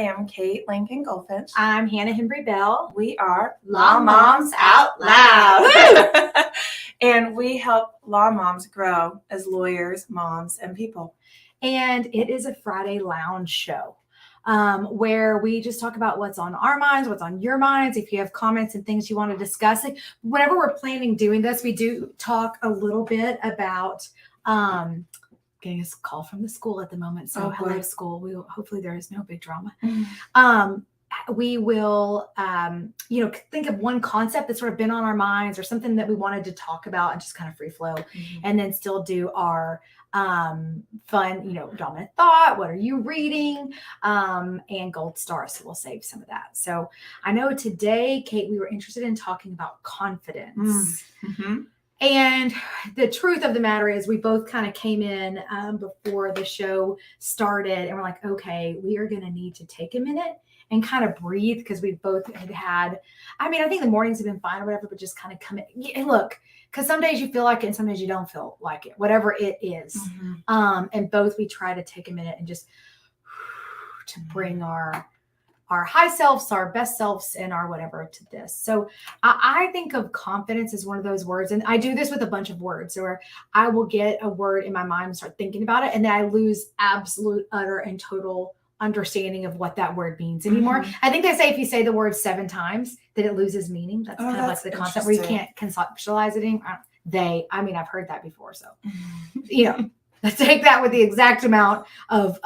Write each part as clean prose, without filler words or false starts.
am Kate Lincoln Goldfinch. I'm Hannah Henry Bell. We are Law Moms Out Loud. And we help law moms grow as lawyers, moms, and people. And it is a Friday lounge show where we just talk about what's on our minds, what's on your minds. If you have comments and things you want to discuss, like whenever we're planning doing this, we do talk a little bit about getting a call from the school at the moment. So hello school. Hopefully there is no big drama. We will, think of one concept that's sort of been on our minds or something that we wanted to talk about and just kind of free flow, and then still do our fun, dominant thought. What are you reading? And gold stars. So we'll save some of that. So I know today, Kate, we were interested in talking about confidence. And the truth of the matter is we both kind of came in before the show started and we're like, okay, we are going to need to take a minute and kind of breathe because we both had, I think the mornings have been fine or whatever, but just kind of come in and look, because some days you feel like it and some days you don't feel like it, whatever it is. And both we try to take a minute and just to bring our high selves, our best selves, and our whatever to this. So I think of confidence as one of those words. And I do this with a bunch of words where I will get a word in my mind and start thinking about it. And then I lose absolute, utter, and total understanding of what that word means anymore. I think they say if you say the word 7 times, that it loses meaning. That's kind of like the concept where you can't conceptualize it anymore. I've heard that before. So, let's take that with the exact amount of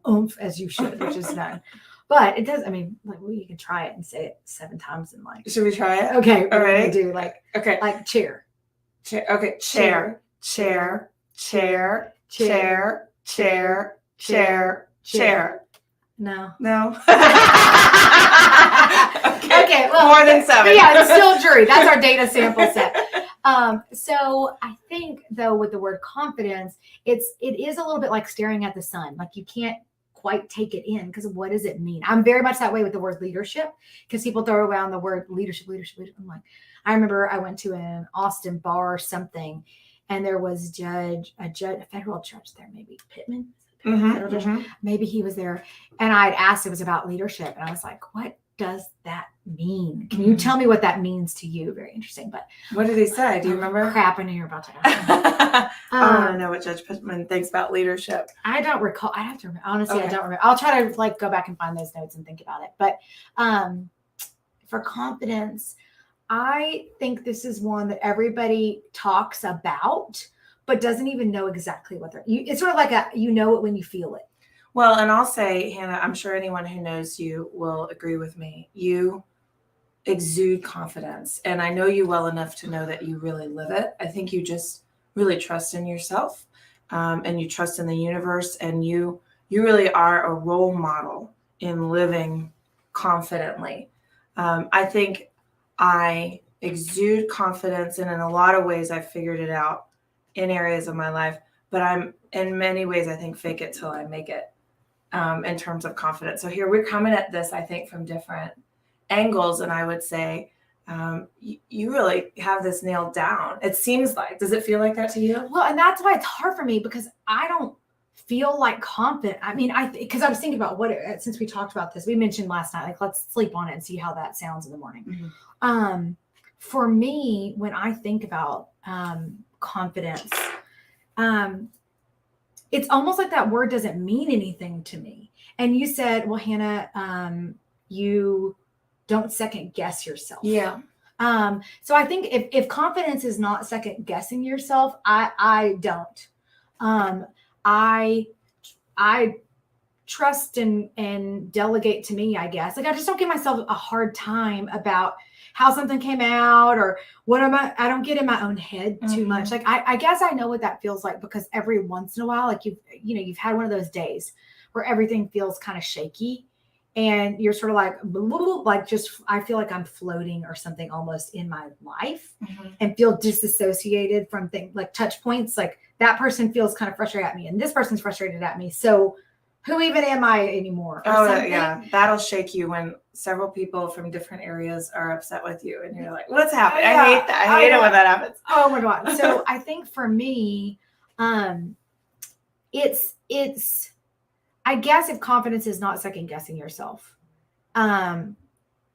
oomph as you should, which is none. But it does, you can try it and say it 7 times and Should we try it? Okay. All right. Do like chair. Chair. Okay. Chair. Chair. Chair. Chair. Chair. Chair. Chair. No. Okay. Well, more than 7. Yeah, it's still jury. That's our data sample set. So I think though with the word confidence, it is a little bit like staring at the sun. Like you can't quite take it in because what does it mean? I'm very much that way with the word leadership because people throw around the word leadership. I'm like, I remember I went to an Austin bar or something and there was a federal judge there, maybe Pittman. Maybe he was there and I'd asked, it was about leadership and I was like, what does that mean? Can you tell me what that means to you? Very interesting. But what did he say? Do you remember? Crap, I know you're about to ask. I want to know what Judge Pittman thinks about leadership. I don't recall. I have to remember. Honestly, okay. I don't remember. I'll try to go back and find those notes and think about it. But for confidence, I think this is one that everybody talks about, but doesn't even know exactly what it's sort of like it when you feel it. Well, and I'll say, Hannah, I'm sure anyone who knows you will agree with me. You exude confidence. And I know you well enough to know that you really live it. I think you just really trust in yourself and you trust in the universe. And you really are a role model in living confidently. I think I exude confidence. And in a lot of ways, I've figured it out in areas of my life. But I'm in many ways, I think, fake it till I make it. In terms of confidence. So here we're coming at this, I think, from different angles. And I would say you really have this nailed down. It seems like. Does it feel like that to you? Well, and that's why it's hard for me because I don't feel like confident. Because I was thinking about since we talked about this, we mentioned last night, let's sleep on it and see how that sounds in the morning. For me, when I think about confidence, it's almost like that word doesn't mean anything to me. And you said, well, Hannah, you don't second guess yourself. Yeah. So I think if confidence is not second guessing yourself, I don't. I trust and delegate to me, I guess. I just don't give myself a hard time about how something came out or I don't get in my own head too much. I guess I know what that feels like because every once in a while, you've had one of those days where everything feels kind of shaky and you're sort of I feel like I'm floating or something almost in my life and feel disassociated from things like touch points. Like that person feels kind of frustrated at me and this person's frustrated at me. So who even am I anymore? Yeah. That'll shake you when several people from different areas are upset with you and you're like, what's happening? I hate that. I hate it when that happens. Oh my God. So I think for me, I I guess if confidence is not second guessing yourself, I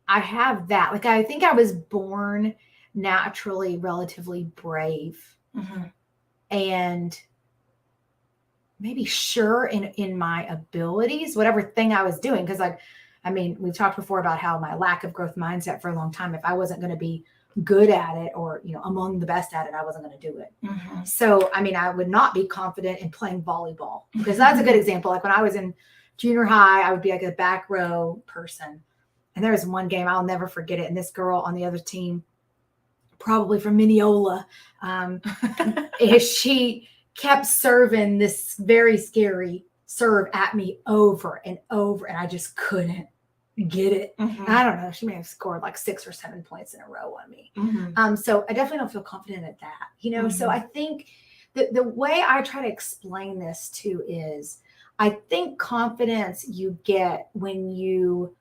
have that. Like, I think I was born naturally relatively brave and maybe sure in my abilities, whatever thing I was doing. Because we've talked before about how my lack of growth mindset for a long time, if I wasn't going to be good at it or, among the best at it, I wasn't going to do it. So, I would not be confident in playing volleyball, because that's a good example. Like when I was in junior high, I would be like a back row person. And there was one game, I'll never forget it. And this girl on the other team, probably from Mineola, she kept serving this very scary serve at me over and over, and I just couldn't get it. I don't know. She may have scored like 6 or 7 points in a row on me. So I definitely don't feel confident at that, So I think the way I try to explain this too is, I think confidence you get when you're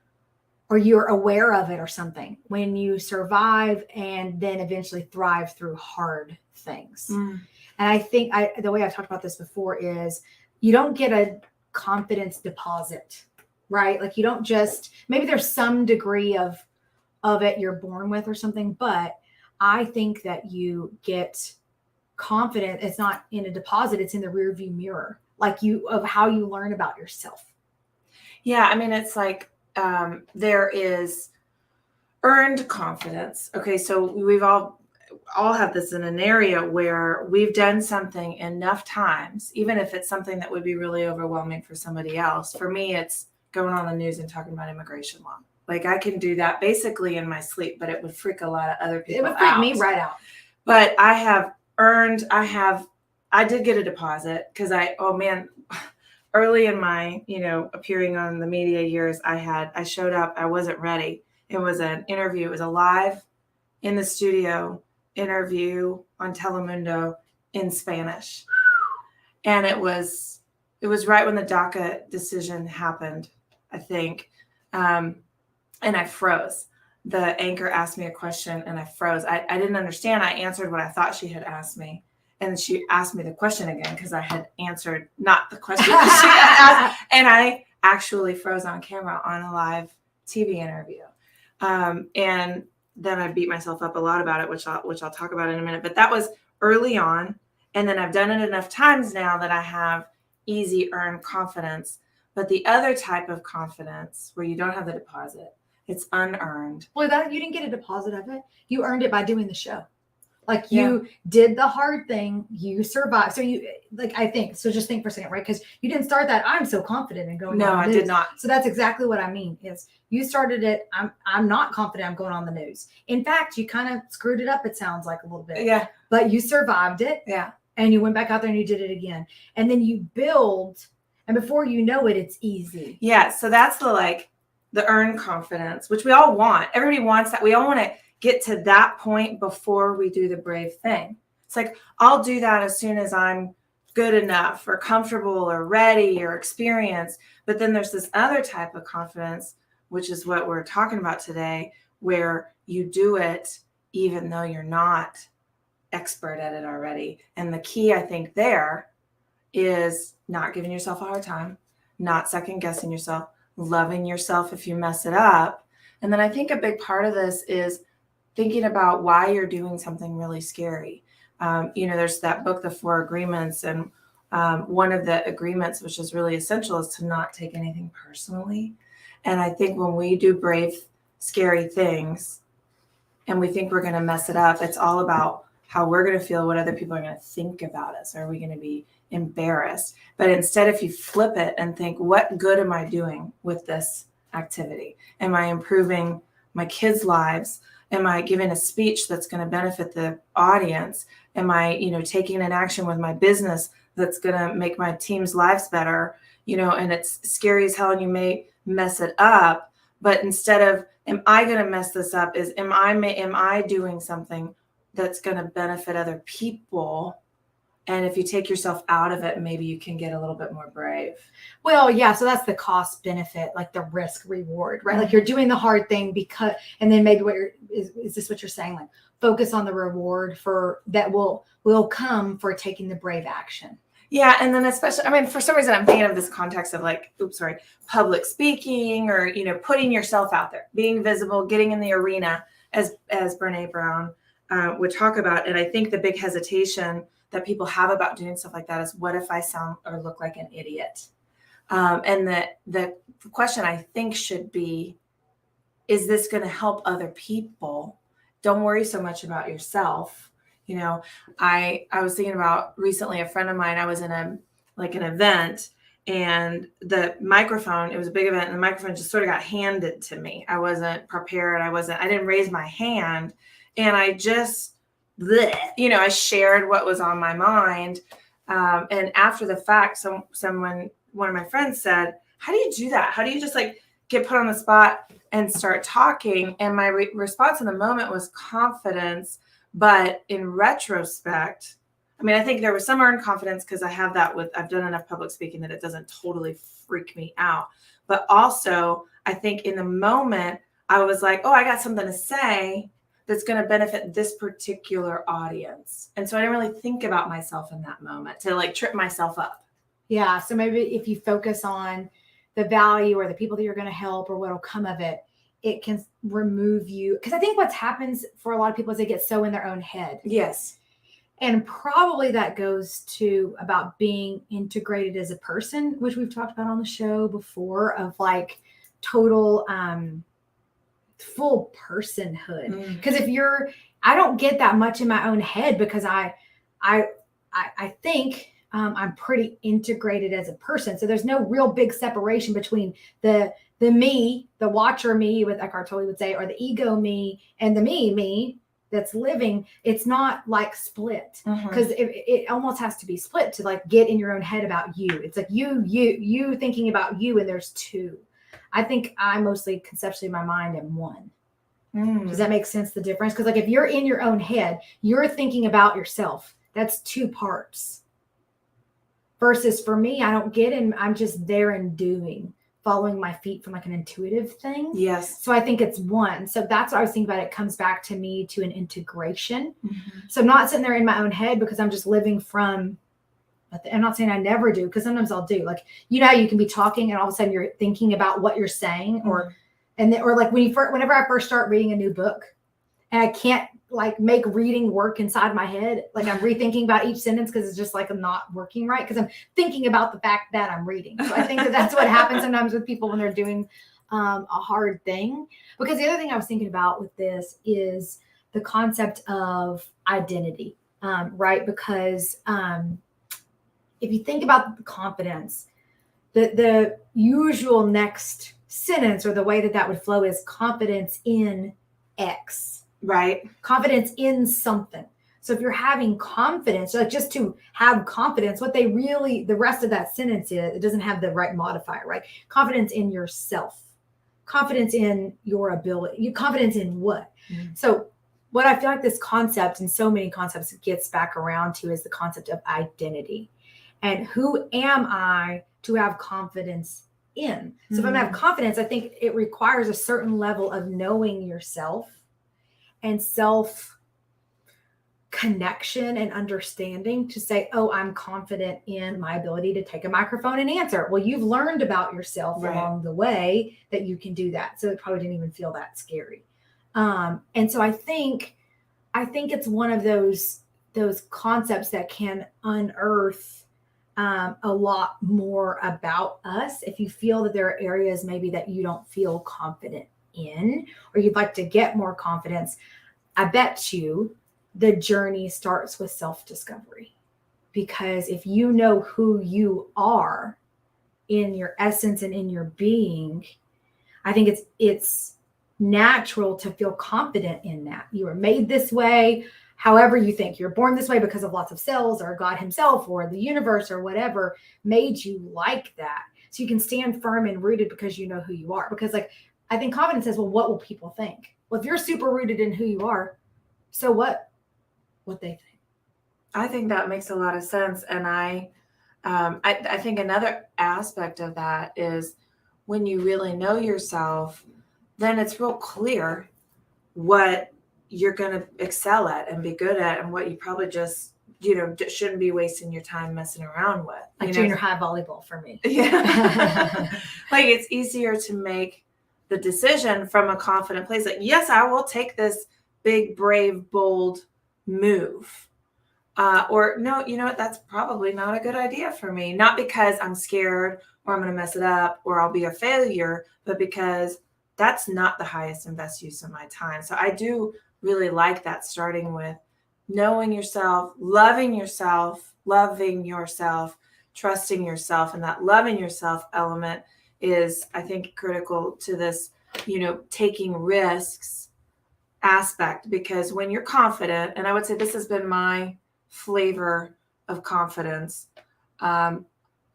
aware of it or something, when you survive and then eventually thrive through hard things. And I think the way I've talked about this before is, you don't get a confidence deposit, right? Like, you don't just, maybe there's some degree of it you're born with or something, but I think that you get confident. It's not in a deposit, it's in the rear view mirror, of how you learn about yourself. Yeah. It's like, there is earned confidence. Okay. So we've all have this in an area where we've done something enough times, even if it's something that would be really overwhelming for somebody else. For me, it's going on the news and talking about immigration law. Like, I can do that basically in my sleep, but it would freak a lot of other people out. It would freak me right out. But I did get a deposit because early in my, appearing on the media years, I showed up, I wasn't ready. It was an interview. It was a live in the studio interview on Telemundo in Spanish. And it was right when the DACA decision happened, I think. And I froze. The anchor asked me a question and I froze. I didn't understand. I answered what I thought she had asked me. And she asked me the question again because I had answered not the question that she had asked. And I actually froze on camera on a live TV interview. And then I beat myself up a lot about it, which I'll talk about in a minute. But that was early on. And then I've done it enough times now that I have easy earned confidence. But the other type of confidence where you don't have the deposit, it's unearned. Well, you didn't get a deposit of it. You earned it by doing the show. Like, you did the hard thing, you survived. So I think, so just think for a second, right? Because you didn't start that, I'm so confident in going on the news. No, I did not. So that's exactly what I mean is, you started it, I'm not confident I'm going on the news. In fact, you kind of screwed it up, it sounds like, a little bit. Yeah. But you survived it. Yeah. And you went back out there and you did it again. And then you build, and before you know it, it's easy. Yeah. So that's the earned confidence, which we all want. Everybody wants that. We all want to get to that point before we do the brave thing. It's like, I'll do that as soon as I'm good enough or comfortable or ready or experienced. But then there's this other type of confidence, which is what we're talking about today, where you do it even though you're not expert at it already. And the key, I think, there is not giving yourself a hard time, not second guessing yourself, loving yourself if you mess it up. And then I think a big part of this is thinking about why you're doing something really scary. There's that book, The 4 Agreements, and one of the agreements, which is really essential, is to not take anything personally. And I think when we do brave, scary things and we think we're going to mess it up, it's all about how we're going to feel, what other people are going to think about us. Are we going to be embarrassed? But instead, if you flip it and think, what good am I doing with this activity? Am I improving my kids' lives? Am I giving a speech that's going to benefit the audience? Am I, taking an action with my business that's going to make my team's lives better? And it's scary as hell and you may mess it up. But instead of, am I going to mess this up, is am I doing something that's going to benefit other people? And if you take yourself out of it, maybe you can get a little bit more brave. Well, yeah. So that's the cost benefit, like the risk reward, right? Like, you're doing the hard thing and then maybe is this what you're saying? Like, focus on the reward that will come for taking the brave action. Yeah. And then especially, I mean, for some reason I'm thinking of this context of like, public speaking or, putting yourself out there, being visible, getting in the arena as Brene Brown would talk about. And I think the big hesitation that people have about doing stuff like that is, what if I sound or look like an idiot? And the question I think should be, is this going to help other people? Don't worry so much about yourself. I was thinking about recently, a friend of mine, I was in an event, and the microphone, it was a big event, and the microphone just sort of got handed to me. I wasn't prepared. I didn't raise my hand. And I just, I shared what was on my mind. And after the fact, one of my friends said, how do you do that? How do you just like get put on the spot and start talking? And my response in the moment was confidence. But in retrospect, I mean, I think there was some earned confidence because I've done enough public speaking that it doesn't totally freak me out. But also, I think in the moment, I was like, oh, I got something to say that's going to benefit this particular audience. And so I didn't really think about myself in that moment to like trip myself up. Yeah. So maybe if you focus on the value or the people that you're going to help or what'll come of it, it can remove you. Because I think what happens for a lot of people is they get so in their own head. Yes. And probably that goes to about being integrated as a person, which we've talked about on the show before, of like total full personhood. Because I don't get that much in my own head because I think I'm pretty integrated as a person. So there's no real big separation between the me, the watcher me, what Eckhart Tolle would say, or the ego me and the me that's living. It's not like split, because it almost has to be split to like get in your own head about you. It's like you thinking about you, and there's two. I think I mostly conceptually in my mind am one. Does that make sense? The difference? Because like if you're in your own head, you're thinking about yourself. That's two parts. Versus for me, I don't get in. I'm just there and doing, following my feet from like an intuitive thing. Yes. So I think it's one. So that's what I was thinking about. It comes back to me to an integration. So I'm not sitting there in my own head because I'm just living from, I'm not saying I never do, because sometimes I'll do. Like, how you can be talking and all of a sudden you're thinking about what you're saying, or like whenever I first start reading a new book and I can't like make reading work inside my head. Like I'm rethinking about each sentence because it's just like I'm not working right because I'm thinking about the fact that I'm reading. So I think that's what happens sometimes with people when they're doing a hard thing. Because the other thing I was thinking about with this is the concept of identity, right? Because if you think about the confidence, the usual next sentence or the way that would flow is confidence in X. Right. Confidence in something. So if you're having confidence, like just to have confidence, the rest of that sentence is, it doesn't have the right modifier, right? Confidence in yourself, confidence in your ability, confidence in what? So what I feel like this concept and so many concepts it gets back around to is the concept of identity. And who am I to have confidence in? So if I'm going to have confidence, I think it requires a certain level of knowing yourself and self connection and understanding to say, oh, I'm confident in my ability to take a microphone and answer. Well, you've learned about yourself along the way that you can do that. So it probably didn't even feel that scary. And so I think it's one of those concepts that can unearth a lot more about us. If you feel that there are areas maybe that you don't feel confident in, or you'd like to get more confidence, I bet you the journey starts with self-discovery. Because if you know who you are in your essence and in your being, I think it's natural to feel confident in that. You were made this way, however you think. You're born this way because of lots of cells, or God himself or the universe or whatever made you like that. So you can stand firm and rooted because you know who you are. Because like, I think confidence says, well, what will people think? Well, if you're super rooted in who you are, so what they think. I think that makes a lot of sense. And I think another aspect of that is when you really know yourself, then it's real clear what you're going to excel at and be good at, and what you probably just shouldn't be wasting your time messing around with. Like junior high volleyball for me. Yeah. Like it's easier to make the decision from a confident place. Like, yes, I will take this big, brave, bold move. Or no, you know what? That's probably not a good idea for me. Not because I'm scared or I'm going to mess it up or I'll be a failure, but because that's not the highest and best use of my time. So I do really like that, starting with knowing yourself, loving yourself, trusting yourself. And that loving yourself element is, I think, critical to this, taking risks aspect, because when you're confident, and I would say this has been my flavor of confidence, I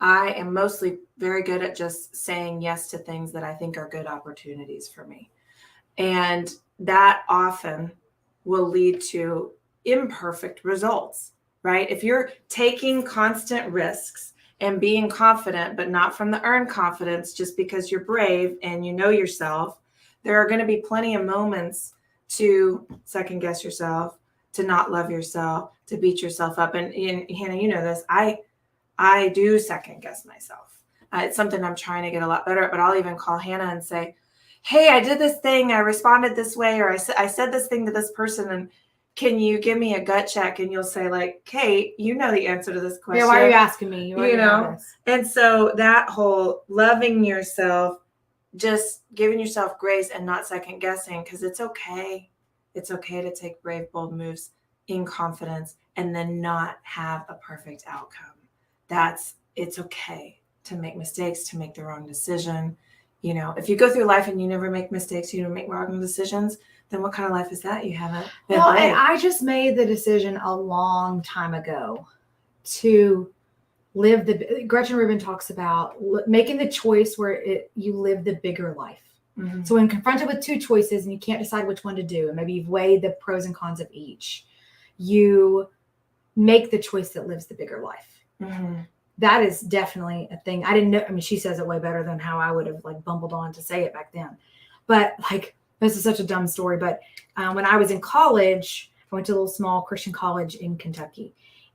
am mostly very good at just saying yes to things that I think are good opportunities for me. And that often will lead to imperfect results, right? If you're taking constant risks and being confident, but not from the earned confidence, just because you're brave and you know yourself, there are going to be plenty of moments to second guess yourself, to not love yourself, to beat yourself up. And Hannah, you know this, I do second guess myself. It's something I'm trying to get a lot better at, but I'll even call Hannah and say, hey, I did this thing, I responded this way, or I said this thing to this person, and can you give me a gut check? And you'll say, like, Kate, you know the answer to this question. Yeah, why are you asking me? And so that whole loving yourself, just giving yourself grace and not second guessing, because it's okay. It's okay to take brave, bold moves in confidence and then not have a perfect outcome. It's okay to make mistakes, to make the wrong decision. If you go through life and you never make mistakes, you don't make wrong decisions, then what kind of life is that? You haven't been Well, brave. and I just made the decision a long time ago to live Gretchen Rubin talks about making the choice where you live the bigger life. Mm-hmm. So when confronted with two choices and you can't decide which one to do, and maybe you've weighed the pros and cons of each, you make the choice that lives the bigger life. Mm-hmm. That is definitely a thing. I didn't know. I mean, she says it way better than how I would have bumbled on to say it back then. But this is such a dumb story. But when I was in college, I went to a little small Christian college in Kentucky.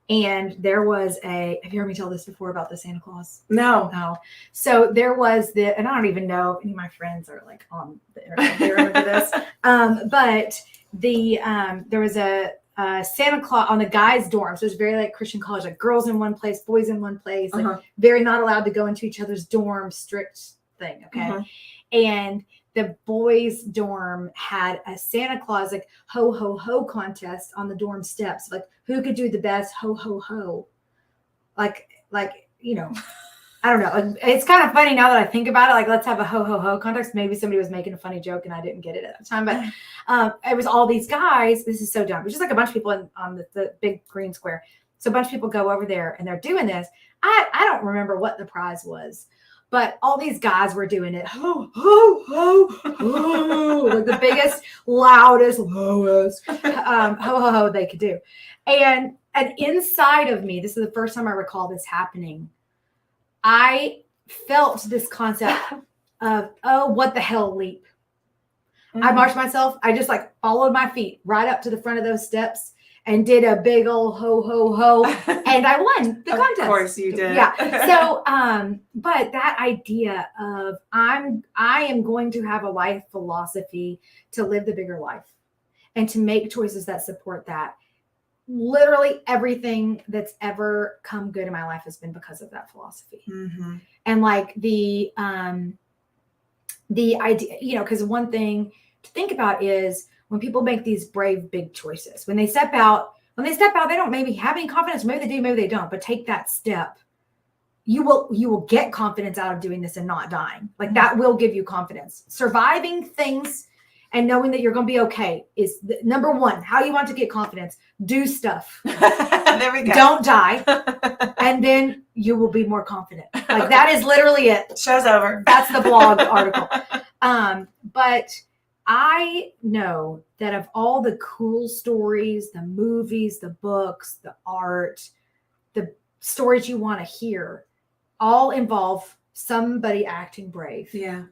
And there was have you heard me tell this before about the Santa Claus? No. So there was and I don't even know if any of my friends are on the internet, they remember this. But there was a Santa Claus on the guys' dorm. So it was very Christian college, girls in one place, boys in one place, very not allowed to go into each other's dorm, strict thing. Okay. Uh-huh. And the boys' dorm had a Santa Claus ho ho ho contest on the dorm steps, who could do the best ho ho ho, I don't know. It's kind of funny now that I think about it. Let's have a ho ho ho contest. Maybe somebody was making a funny joke and I didn't get it at the time, but it was all these guys. This is so dumb. It was just a bunch of people on the big green square. So a bunch of people go over there and they're doing this. I don't remember what the prize was. But all these guys were doing it, ho, ho, ho, ho, the biggest, loudest, lowest, ho, ho, ho they could do. And inside of me, this is the first time I recall this happening, I felt this concept of, oh, what the hell leap. Mm-hmm. I marched myself. I just followed my feet right up to the front of those steps and did a big old ho, ho, ho. And I won the contest. Of course you did. Yeah. So, but that idea of I am going to have a life philosophy to live the bigger life and to make choices that support that. Literally everything that's ever come good in my life has been because of that philosophy. Mm-hmm. And the idea, because one thing to think about is when people make these brave, big choices, when they step out, they don't maybe have any confidence. Maybe they do, maybe they don't, but take that step. You will get confidence out of doing this and not dying. That will give you confidence. Surviving things and knowing that you're going to be okay is number one. How you want to get confidence? Do stuff. There we go. Don't die. And then you will be more confident. That is literally it. Show's over. That's the blog article. But I know that of all the cool stories, the movies, the books, the art, the stories you want to hear, all involve somebody acting brave. Yeah.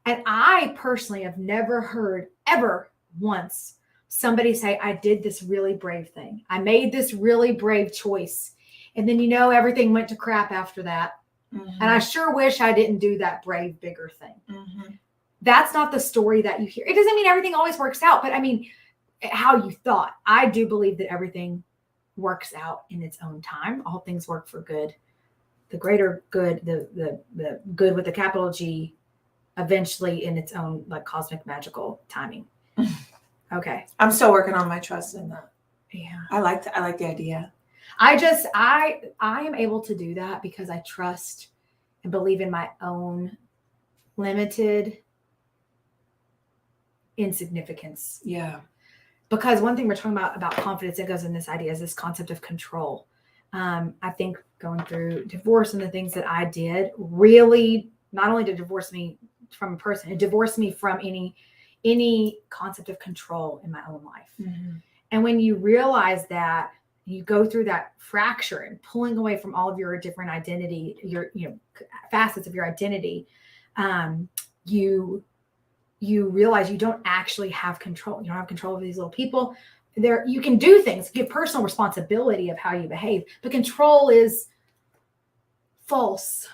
And I personally have never heard ever once somebody say, I did this really brave thing. I made this really brave choice. And then, everything went to crap after that. Mm-hmm. And I sure wish I didn't do that brave, bigger thing. Mm-hmm. That's not the story that you hear. It doesn't mean everything always works out, but I mean, how you thought. I do believe that everything works out in its own time. All things work for good. The greater good, the good with the capital G, eventually in its own like cosmic magical timing. Okay. I'm still working on my trust in that. Yeah. I like the idea. I am able to do that because I trust and believe in my own limited insignificance. Yeah. Because one thing we're talking about confidence that goes in this idea is this concept of control. I think going through divorce and the things that I did really not only did divorce me from a person, it divorced me from any concept of control in my own life. Mm-hmm. And when you realize that, you go through that fracture and pulling away from all of your different identity, your facets of your identity, you realize you don't actually have control. You don't have control over these little people. You can do things, give personal responsibility of how you behave, but control is false.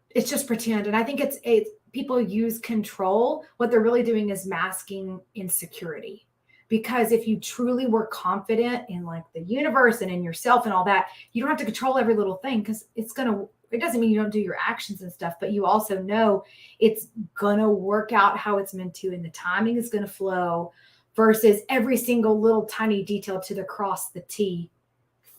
It's just pretend. And I think it's people use control. What they're really doing is masking insecurity. Because if you truly were confident in like the universe and in yourself and all that, you don't have to control every little thing because it doesn't mean you don't do your actions and stuff, but you also know it's going to work out how it's meant to and the timing is going to flow versus every single little tiny detail to the cross the T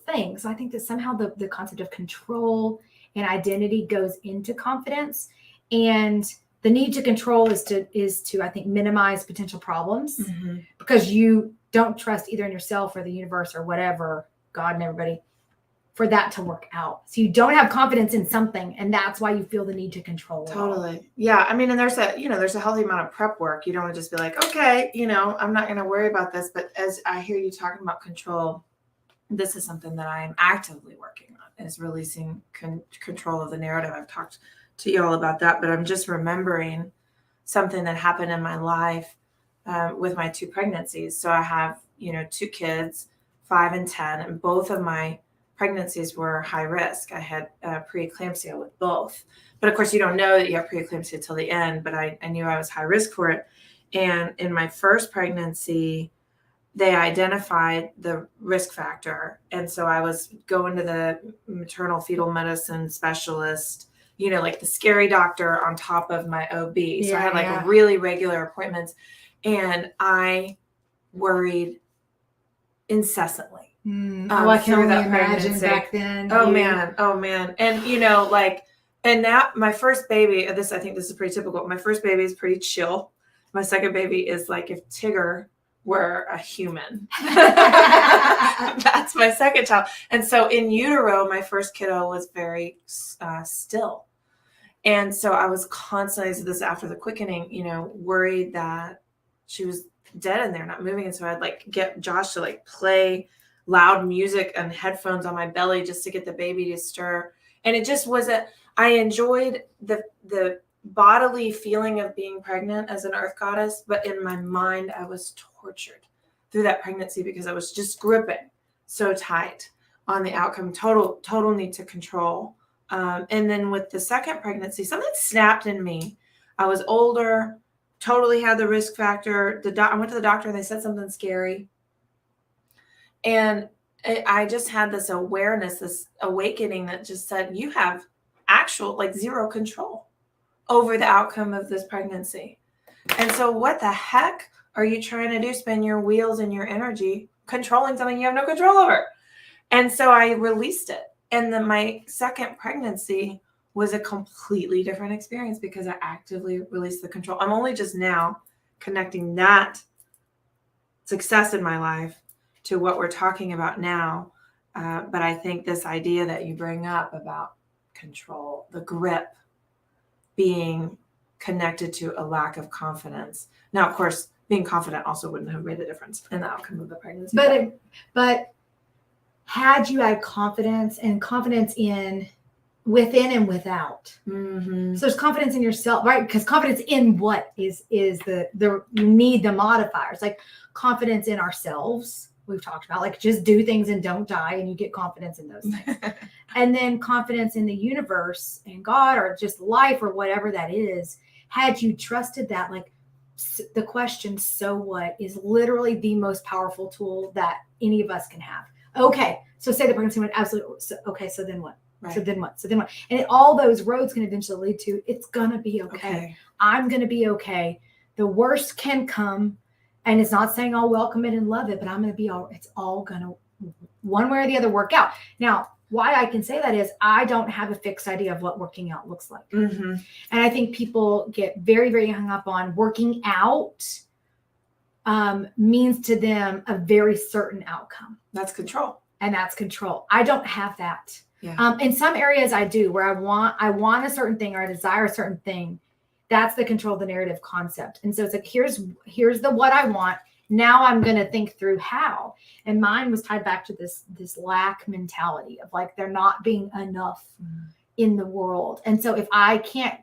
thing. So I think that somehow the concept of control and identity goes into confidence, and the need to control is to I think minimize potential problems Mm-hmm. because you don't trust either in yourself or the universe or whatever, God and everybody, for that to work out. So you don't have confidence in something, and that's why you feel the need to control it. Totally. Yeah. I mean, and there's a healthy amount of prep work. You don't want to just be like, okay, I'm not going to worry about this. But as I hear you talking about control, this is something that I am actively working on, is releasing control of the narrative. I've talked to you all about that, but I'm just remembering something that happened in my life with my 2 pregnancies. So I have, 2 kids, 5 and 10, and both of my pregnancies were high risk. I had preeclampsia with both. But of course, you don't know that you have preeclampsia till the end, but I knew I was high risk for it. And in my first pregnancy, they identified the risk factor. And so I was going to the maternal fetal medicine specialist, like the scary doctor on top of my OB. So I had really regular appointments, and I worried incessantly. I can only imagine back then. Oh man. And and now my first baby, I think this is pretty typical. My first baby is pretty chill. My second baby is like if Tigger were a human. That's my second child. And so in utero, my first kiddo was very still. And so I was constantly, this after the quickening, worried that she was dead in there, not moving. And so I'd get Josh to play loud music and headphones on my belly just to get the baby to stir. And it just wasn't, I enjoyed the bodily feeling of being pregnant as an earth goddess, but in my mind, I was tortured through that pregnancy because I was just gripping so tight on the outcome, total need to control. And then with the second pregnancy, something snapped in me. I was older, totally had the risk factor. I went to the doctor and they said something scary. And I just had this awareness, this awakening that just said, you have actual zero control over the outcome of this pregnancy. And so what the heck are you trying to do? Spend your wheels and your energy controlling something you have no control over. And so I released it. And then my second pregnancy was a completely different experience because I actively released the control. I'm only just now connecting that success in my life to what we're talking about now. But I think this idea that you bring up about control, the grip, being connected to a lack of confidence. Now, of course, being confident also wouldn't have made a difference in the outcome of the pregnancy. But had you had confidence in within and without. Mm-hmm. So there's confidence in yourself, right? Because confidence in what is the you need the modifiers, like confidence in ourselves. We've talked about, like, just do things and don't die, and you get confidence in those things. And then confidence in the universe and God, or just life, or whatever that is. Had you trusted that, like, the question, so what, is literally the most powerful tool that any of us can have. Okay, so say the pregnancy went absolutely, so, okay, so then what? Right. So then what? So then what? And all those roads can eventually lead to, it's going to be okay. I'm going to be okay. The worst can come. And it's not saying I'll welcome it and love it, but I'm going to be all, it's all going to, one way or the other, work out. Now, why I can say that is I don't have a fixed idea of what working out looks like. Mm-hmm. And I think people get very, very hung up on working out means to them a very certain outcome. That's control. And that's control. I don't have that. Yeah. In some areas I do, where I want a certain thing, or I desire a certain thing. That's the control of the narrative concept. And so it's like, here's the what I want. Now I'm going to think through how. And mine was tied back to this lack mentality of, like, there not being enough in the world. And so if I can't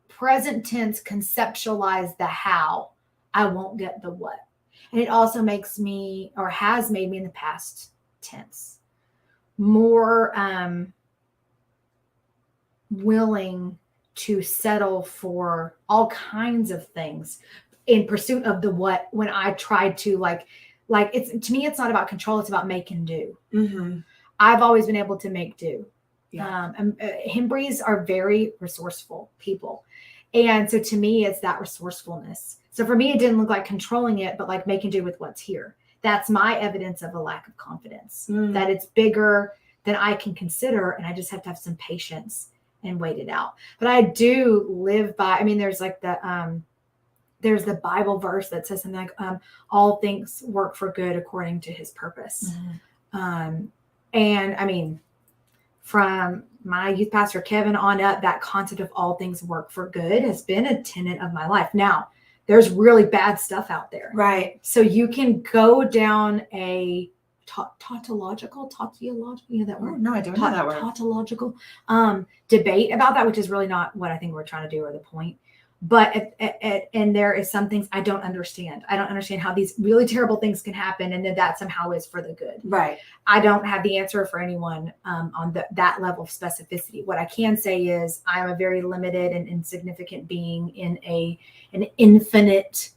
present tense conceptualize the how, I won't get the what. And it also makes me, or has made me in the past tense, more willing to settle for all kinds of things in pursuit of the what, when I tried to like it's, to me, it's not about control. It's about make and do. Mm-hmm. I've always been able to make do. Yeah. Hembrees are very resourceful people. And so to me, it's that resourcefulness. So for me, it didn't look like controlling it, but like making do with what's here. That's my evidence of a lack of confidence, that it's bigger than I can consider. And I just have to have some patience and wait it out. But I do live by, I mean, there's like there's the Bible verse that says something like, all things work for good according to his purpose. Mm-hmm. And I mean, from my youth pastor, Kevin, on up, that concept of all things work for good has been a tenet of my life. Now, there's really bad stuff out there. Right. So you can go down a tautological, you know that word? No, I don't know that word. Tautological debate about that, which is really not what I think we're trying to do, or the point. But and there is some things I don't understand. I don't understand how these really terrible things can happen, and then that somehow is for the good. Right. I don't have the answer for anyone on that level of specificity. What I can say is I am a very limited and insignificant being in an infinite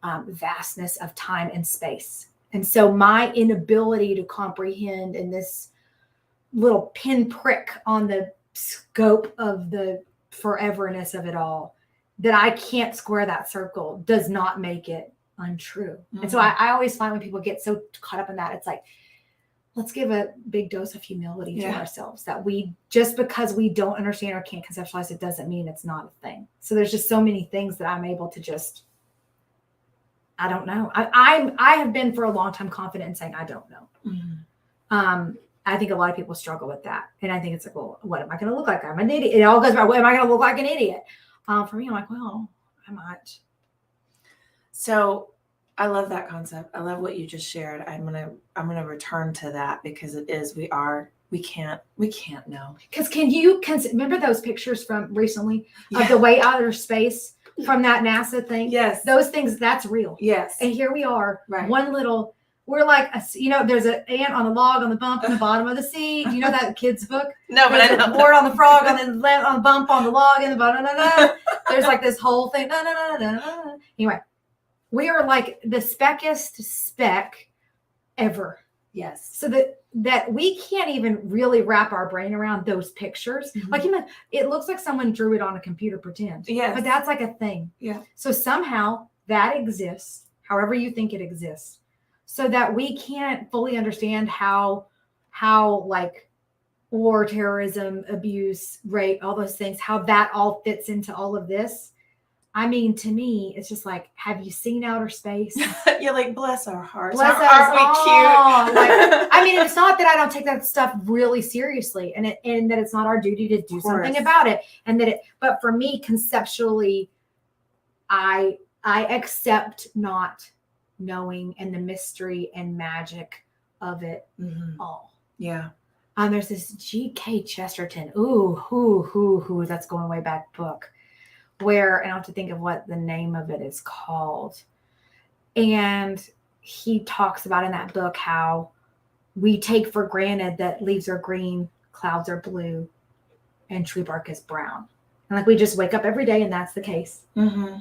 vastness of time and space. And so my inability to comprehend in this little pinprick on the scope of the foreverness of it all, that I can't square that circle, does not make it untrue. Mm-hmm. And so I always find when people get so caught up in that, it's like, let's give a big dose of humility to ourselves, that we, just because we don't understand or can't conceptualize it, doesn't mean it's not a thing. So there's just so many things that I'm able to just, I don't know. I have been for a long time confident in saying I don't know. Mm-hmm. I think a lot of people struggle with that. And I think it's like, well, what am I going to look like? I'm an idiot. It all goes about, what am I going to look like an idiot? For me, I'm like, well, I might. So I love that concept. I love what you just shared. I'm gonna return to that, because it is, we can't know. Because can you remember those pictures from recently of the way outer space from that NASA thing? Yes. Those things, that's real. Yes. And here we are, one little, we're like, there's an ant on the log on the bump in the bottom of the sea. Do you know that kid's book? No, but I know. Word on the frog on the bump on the log in the bottom. There's like this whole thing. Anyway, we are like the speckest speck ever. Yes. So that we can't even really wrap our brain around those pictures. Mm-hmm. Like, it looks like someone drew it on a computer, pretend. Yeah. But that's like a thing. Yeah. So somehow that exists, however you think it exists, so that we can't fully understand how like war, terrorism, abuse, rape, all those things, how that all fits into all of this. I mean, to me, it's just like, have you seen outer space? You're like, bless our hearts. Bless us. Aren't we cute? Like, I mean, it's not that I don't take that stuff really seriously, and that it's not our duty to do something about it. And but for me, conceptually, I accept not knowing, and the mystery and magic of it all. Yeah. There's this G.K. Chesterton. Ooh, that's going way back book. Where, and I have to think of what the name of it is called. And he talks about in that book how we take for granted that leaves are green, clouds are blue, and tree bark is brown. And like we just wake up every day and that's the case. Mm-hmm.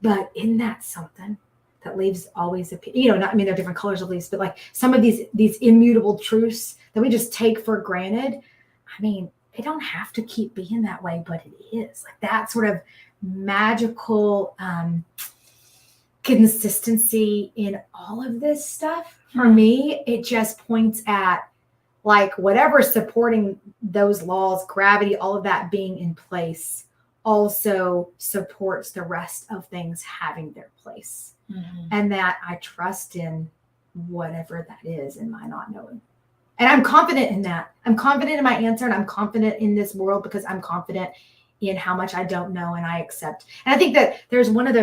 But isn't that something that leaves always appear? You know, not, I mean, there are different colors of leaves, but like some of these immutable truths that we just take for granted. I mean, it don't have to keep being that way, but it is. Like that sort of magical consistency in all of this stuff. For me, it just points at like whatever's supporting those laws, gravity, all of that being in place also supports the rest of things having their place. Mm-hmm. And that I trust in whatever that is in my not knowing. And I'm confident in that. I'm confident in my answer, and I'm confident in this world because I'm confident in how much I don't know and I accept. And I think that there's one of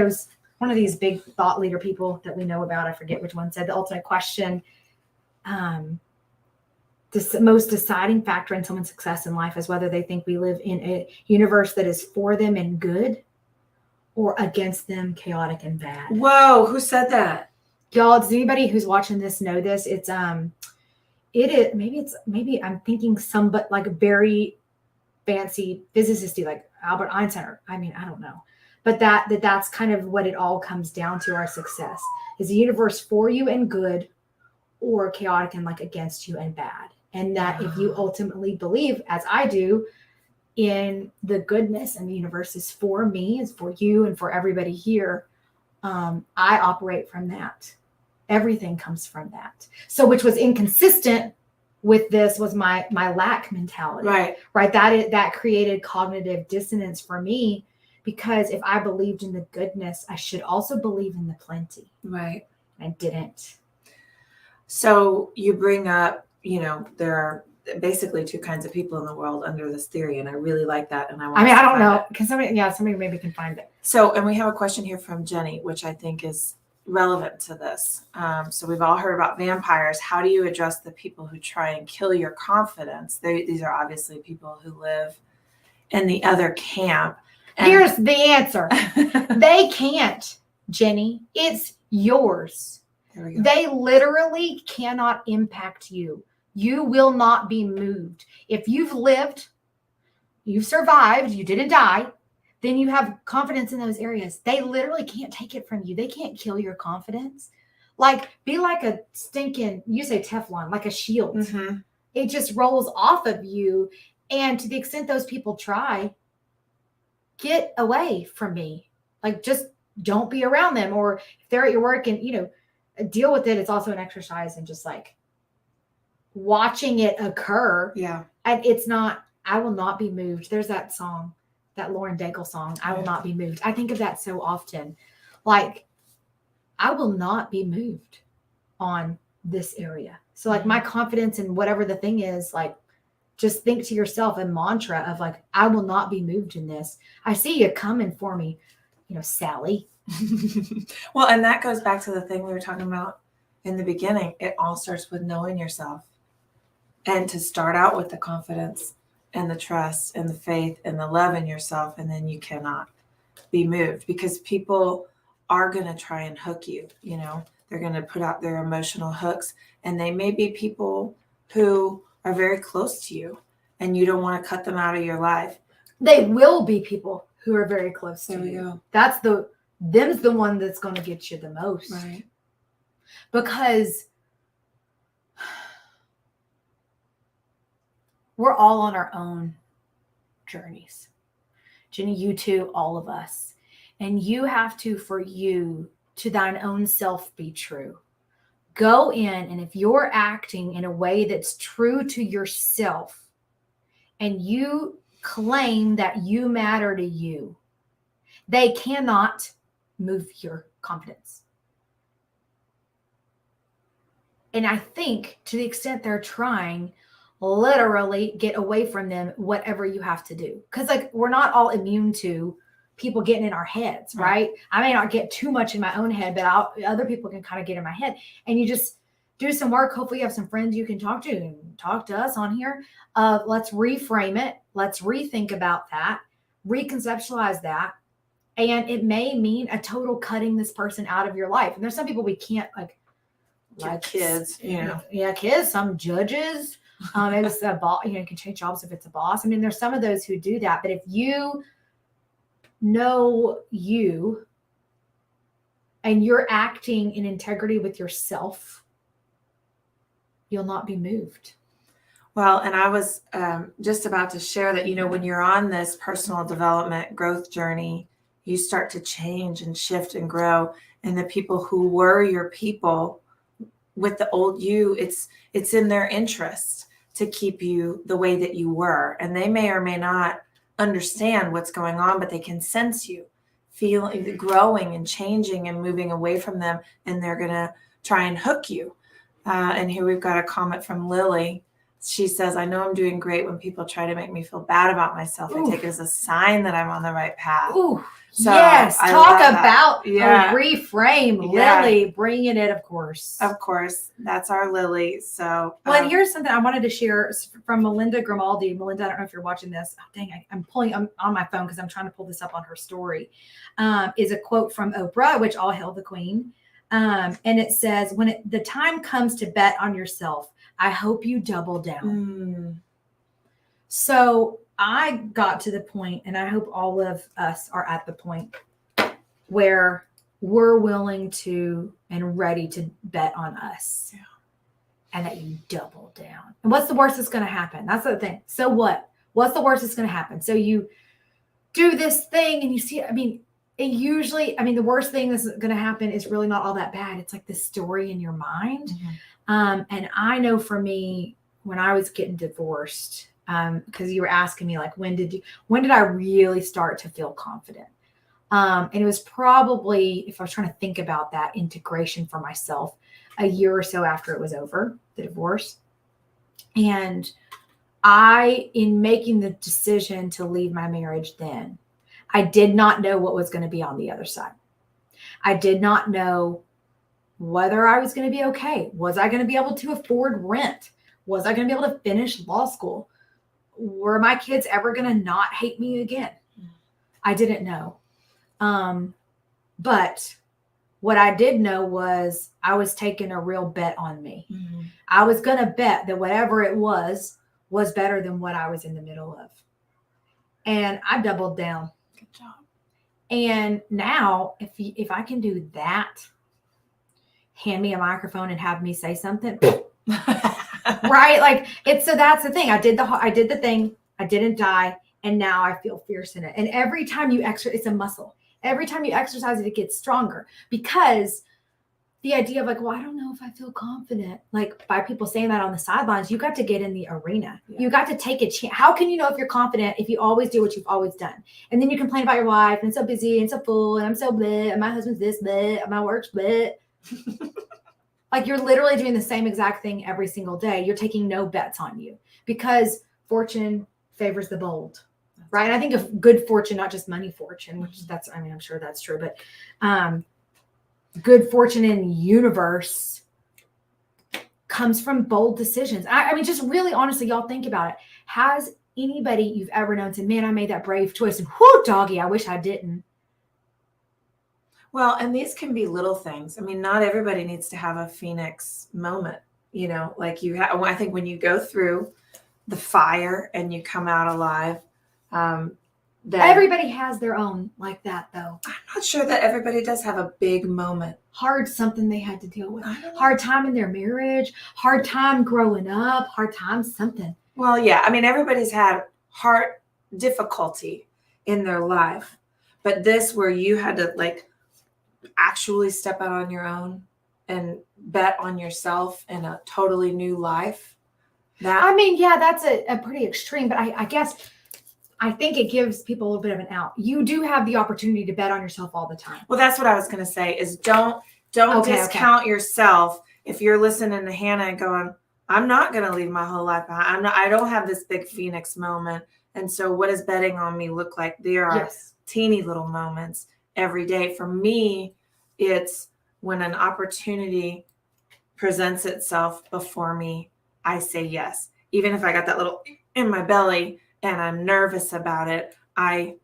these big thought leader people that we know about, I forget which one, said the ultimate question, the most deciding factor in someone's success in life is whether they think we live in a universe that is for them and good or against them, chaotic and bad. Whoa, who said that? Y'all, does anybody who's watching this know this? It's maybe I'm thinking some, but like a very fancy physicist like Albert Einstein, or I mean, I don't know. But that's kind of what it all comes down to. Our success is the universe for you and good, or chaotic and like against you and bad. And that if you ultimately believe, as I do, in the goodness and the universe is for me, is for you, and for everybody here, I operate from that. Everything comes from that. So, which was inconsistent with this was my lack mentality, right? That created cognitive dissonance for me, because if I believed in the goodness, I should also believe in the plenty. Right. I didn't. So you bring up, there are basically two kinds of people in the world under this theory, and I really like that. And I don't know. Can somebody maybe can find it. So, and we have a question here from Jenny, which I think is relevant to this. So we've all heard about vampires. How do you address the people who try and kill your confidence? These are obviously people who live in the other camp. And here's the answer. They can't, Jenny. It's yours. There we go. They literally cannot impact you. You will not be moved. If you've lived, you've survived, you didn't die, then you have confidence in those areas. They literally can't take it from you. They can't kill your confidence. Like, be like a stinking, you say Teflon, like a shield. Mm-hmm. It just rolls off of you. And to the extent those people try, get away from me. Like, just don't be around them. Or if they're at your work and, deal with it. It's also an exercise and just like watching it occur. Yeah. And it's not, I will not be moved. There's that song, that Lauren Daigle song, I will not be moved. I think of that so often. Like, I will not be moved on this area. So like my confidence in whatever the thing is, like, just think to yourself a mantra of like, I will not be moved in this. I see you coming for me, Sally. Well, and that goes back to the thing we were talking about in the beginning. It all starts with knowing yourself, and to start out with the confidence and the trust and the faith and the love in yourself. And then you cannot be moved, because people are going to try and hook you. They're going to put out their emotional hooks, and they may be people who are very close to you and you don't want to cut them out of your life. They will be people who are very close to you. There we go. That's them's the one that's going to get you the most. Right. Because we're all on our own journeys. Jenny, you too, all of us. And you have to, for you, to thine own self be true. Go in, and if you're acting in a way that's true to yourself, and you claim that you matter to you, they cannot move your confidence. And I think to the extent they're trying, literally get away from them, whatever you have to do. Because like, we're not all immune to people getting in our heads, right? I may not get too much in my own head, but other people can kind of get in my head. And you just, do some work. Hopefully you have some friends you can talk to and talk to us on here. Let's reframe it. Let's rethink about that, reconceptualize that. And it may mean a total cutting this person out of your life. And there's some people we can't like kids, yeah, kids, some judges. It's a boss, you can change jobs if it's a boss. I mean, there's some of those who do that. But if you know you and you're acting in integrity with yourself, you'll not be moved. Well, and I was just about to share that, when you're on this personal development growth journey, you start to change and shift and grow. And the people who were your people with the old you, it's in their interest to keep you the way that you were. And they may or may not understand what's going on, but they can sense you feeling growing and changing and moving away from them. And they're going to try and hook you. And here we've got a comment from Lily. She says, I know I'm doing great when people try to make me feel bad about myself. I take it as a sign that I'm on the right path. Ooh, so yes. Talk about a reframe. Yeah. Lily, bringing it, of course. Of course. That's our Lily. So, well, and here's something I wanted to share from Melinda Grimaldi. Melinda, I don't know if you're watching this. Oh, dang, I'm on my phone because I'm trying to pull this up on her story. Is a quote from Oprah, which all hail the queen. And it says, when the time comes to bet on yourself, I hope you double down. So I got to the point, and I hope all of us are at the point where we're willing to and ready to bet on us. Yeah. And that you double down. And what's the worst that's going to happen? That's the thing. So what? What's the worst that's going to happen? So you do this thing and you see, the worst thing that's going to happen is really not all that bad. It's like this story in your mind. And I know for me, when I was getting divorced, because you were asking me, like, when did I really start to feel confident? And it was probably, if I was trying to think about that integration for myself, a year or so after it was over, the divorce. And in making the decision to leave my marriage then, I did not know what was going to be on the other side. I did not know whether I was going to be okay. Was I going to be able to afford rent? Was I going to be able to finish law school? Were my kids ever going to not hate me again? I didn't know. But what I did know was I was taking a real bet on me. I was going to bet that whatever it was better than what I was in the middle of. And I doubled down. Good job. And now if I can do that, hand me a microphone and have me say something, right? Like so that's the thing. I did the thing. I didn't die. And now I feel fierce in it. And every time you exercise, it's a muscle. Every time you exercise it, it gets stronger, because the idea of like, well, I don't know if I feel confident, like by people saying that on the sidelines, you got to get in the arena. Yeah. You got to take a chance. How can you know if you're confident if you always do what you've always done? And then you complain about your wife and so busy and so full and I'm so bleh and my husband's this bleh and my work's bleh. Like you're literally doing the same exact thing every single day. You're taking no bets on you because fortune favors the bold, right? And I think of good fortune, not just money fortune, which I'm sure that's true, but good fortune in universe comes from bold decisions. I mean, just really honestly, y'all think about it. Has anybody you've ever known said, man, I made that brave choice and whoo, doggy, I wish I didn't? Well, and these can be little things. I mean, not everybody needs to have a Phoenix moment, like you have. I think when you go through the fire and you come out alive, everybody has their own like that, though. I'm not sure that everybody does have a big moment. Hard something they had to deal with. Hard time in their marriage, hard time growing up, hard time something. Well, yeah. I mean, everybody's had heart difficulty in their life. But this where you had to like actually step out on your own and bet on yourself in a totally new life. That's a pretty extreme, but I guess I think it gives people a little bit of an out. You do have the opportunity to bet on yourself all the time. Well, that's what I was going to say is don't discount yourself. If you're listening to Hannah and going, I'm not going to leave my whole life behind. I don't have this big Phoenix moment. And so what does betting on me look like? There are teeny little moments every day. For me, it's when an opportunity presents itself before me, I say yes. Even if I got that little in my belly and I'm nervous about it, I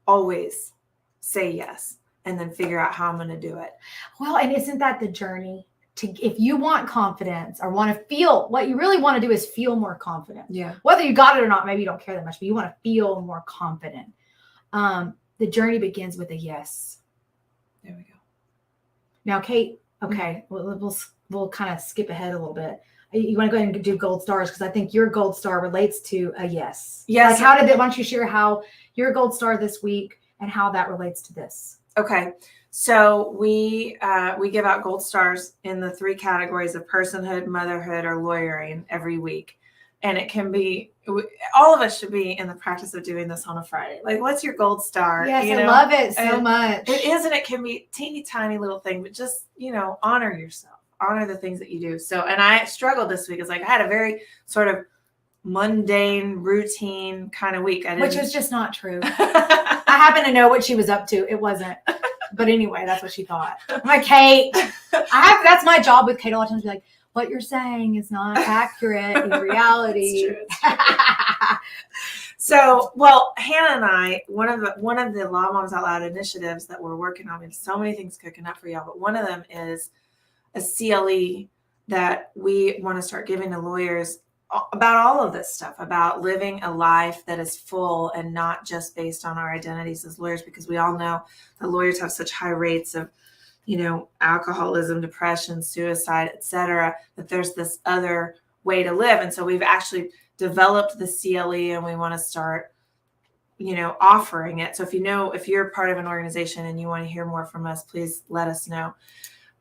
always say yes and then figure out how I'm going to do it. Well, and isn't that the journey? If you want confidence or want to feel, what you really want to do is feel more confident. Yeah. Whether you got it or not, maybe you don't care that much, but you want to feel more confident. The journey begins with a yes. There we go. Now, Kate, okay, we'll kind of skip ahead a little bit. You want to go ahead and do gold stars, because I think your gold star relates to a yes. Yes. Like, why don't you share how your gold star this week and how that relates to this? Okay. So we give out gold stars in the 3 categories of personhood, motherhood, or lawyering every week. And it can be, all of us should be in the practice of doing this on a Friday. Like, what's your gold star? Yes, I love it so much. It is, and it can be teeny tiny little thing, but just, honor yourself, honor the things that you do. So, and I struggled this week. It's like I had a very sort of mundane, routine kind of week. Which was just not true. I happen to know what she was up to. It wasn't. But anyway, that's what she thought. I'm like, Kate, that's my job with Kate all the time, to be like, what you're saying is not accurate in reality. It's true. So, well, Hannah and I, one of the Law Moms Out Loud initiatives that we're working on, we have so many things cooking up for y'all, but one of them is a CLE that we want to start giving to lawyers about all of this stuff, about living a life that is full and not just based on our identities as lawyers, because we all know that lawyers have such high rates of, alcoholism, depression, suicide, etc., that there's this other way to live. And so we've actually developed the CLE, and we want to start, offering it. So if you're part of an organization and you want to hear more from us, please let us know.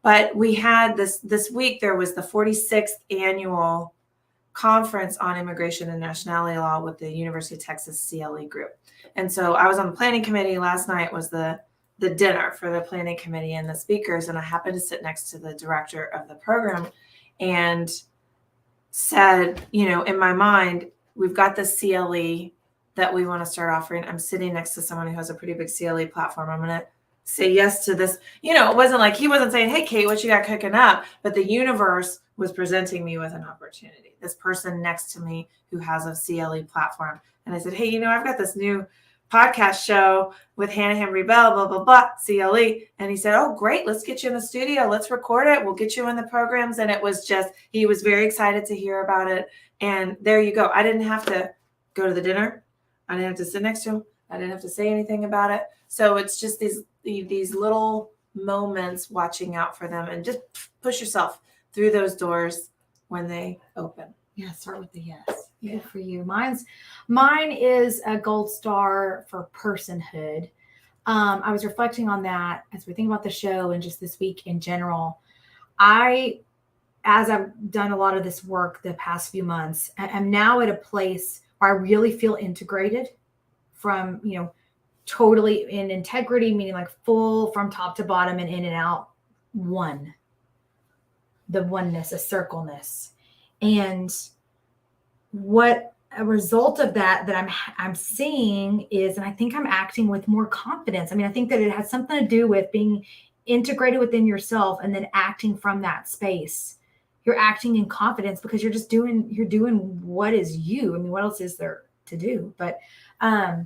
But we had this week, there was the 46th annual conference on immigration and nationality law with the University of Texas CLE group. And so I was on the planning committee. Last night was the dinner for the planning committee and the speakers. And I happened to sit next to the director of the program and said, in my mind, we've got this CLE that we want to start offering. I'm sitting next to someone who has a pretty big CLE platform. I'm going to say yes to this. It wasn't like he wasn't saying, hey, Kate, what you got cooking up? But the universe was presenting me with an opportunity. This person next to me who has a CLE platform. And I said, hey, I've got this new podcast show with Hannah Henry Bell, blah, blah, blah, CLE. And he said, oh, great. Let's get you in the studio. Let's record it. We'll get you in the programs. And it was he was very excited to hear about it. And there you go. I didn't have to go to the dinner. I didn't have to sit next to him. I didn't have to say anything about it. So it's just these little moments, watching out for them, and just push yourself through those doors when they open. Yeah, start with the yes. Good for you. Mine is a gold star for personhood. I was reflecting on that as we think about the show and just this week in general. As I've done a lot of this work the past few months, I'm now at a place where I really feel integrated from, totally in integrity, meaning like full from top to bottom and in and out, one. The oneness, a circleness. And what a result of that I'm seeing is, and I think I'm acting with more confidence. I mean, I think that it has something to do with being integrated within yourself and then acting from that space. You're acting in confidence because you're doing what is you. I mean, what else is there to do? But I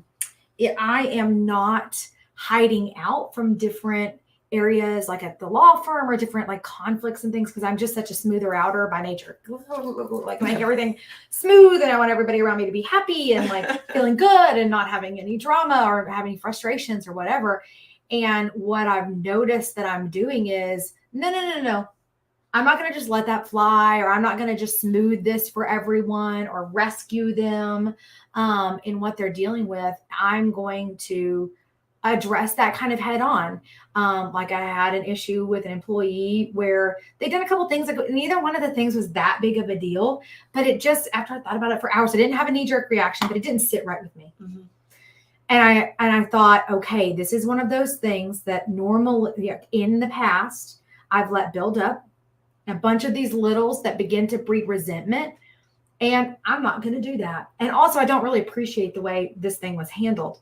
am not hiding out from different areas, like at the law firm, or different like conflicts and things, because I'm just such a smoother outer by nature. Like, make everything smooth, and I want everybody around me to be happy and like feeling good and not having any drama or having frustrations or whatever. And what I've noticed that I'm doing is no. I'm not going to just let that fly, or I'm not going to just smooth this for everyone or rescue them in what they're dealing with. I'm going to address that kind of head on. Like, I had an issue with an employee where they'd done a couple things, and neither one of the things was that big of a deal, but it just, after I thought about it for hours, I didn't have a knee-jerk reaction, but it didn't sit right with me. Mm-hmm. And I thought, okay, this is one of those things that normally in the past I've let build up, a bunch of these littles that begin to breed resentment, and I'm not going to do that. And also, I don't really appreciate the way this thing was handled.